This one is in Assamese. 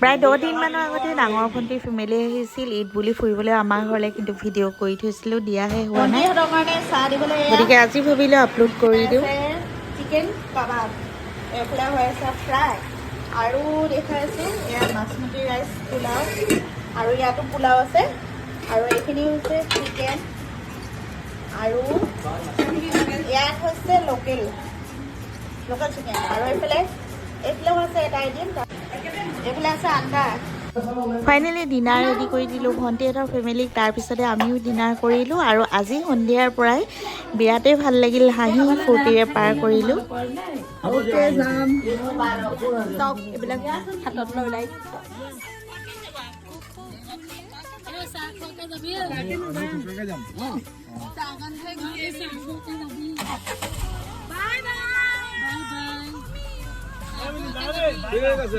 প্ৰায় 10 দিনমানৰ আগতে ডাঙৰ ভণ্টিৰ ফেমিলি আহিছিল ঈদ বুলি ফুৰিবলৈ আমাৰ ঘৰলৈ, কিন্তু ভিডিঅ' কৰি থৈছিলোঁ, দিয়াহে হোৱা নাই। গতিকে আজি ভাবিলোঁ আপলোড কৰি দিওঁ। চিকেন কাবাব, এইফালে হৈ আছে ফ্ৰাই, আৰু দেখাইছোঁ এয়া বাচমতি ৰাইচ পোলাও, আৰু ইয়াতো পোলাও আছে, আৰু এইখিনি হৈছে চিকেন, আৰু ইয়াত হৈছে লোকেল চিকেন, আৰু এইফালে হৈছে এটা আইটেম, এইফালে আছে আন্দা। ফাইনেলি ডিনাৰ ৰেডি কৰি দিলোঁ ভণ্টিহঁতৰ ফেমিলিক, তাৰপিছতে আমিও ডিনাৰ কৰিলোঁ, আৰু আজি সন্ধিয়াৰ পৰাই বিৰাটেই ভাল লাগিল, হাঁহি ফূৰ্তিৰে পাৰ কৰিলোঁ। এইবিলাক হাতত লৈ ওলাই ঠিক আছে।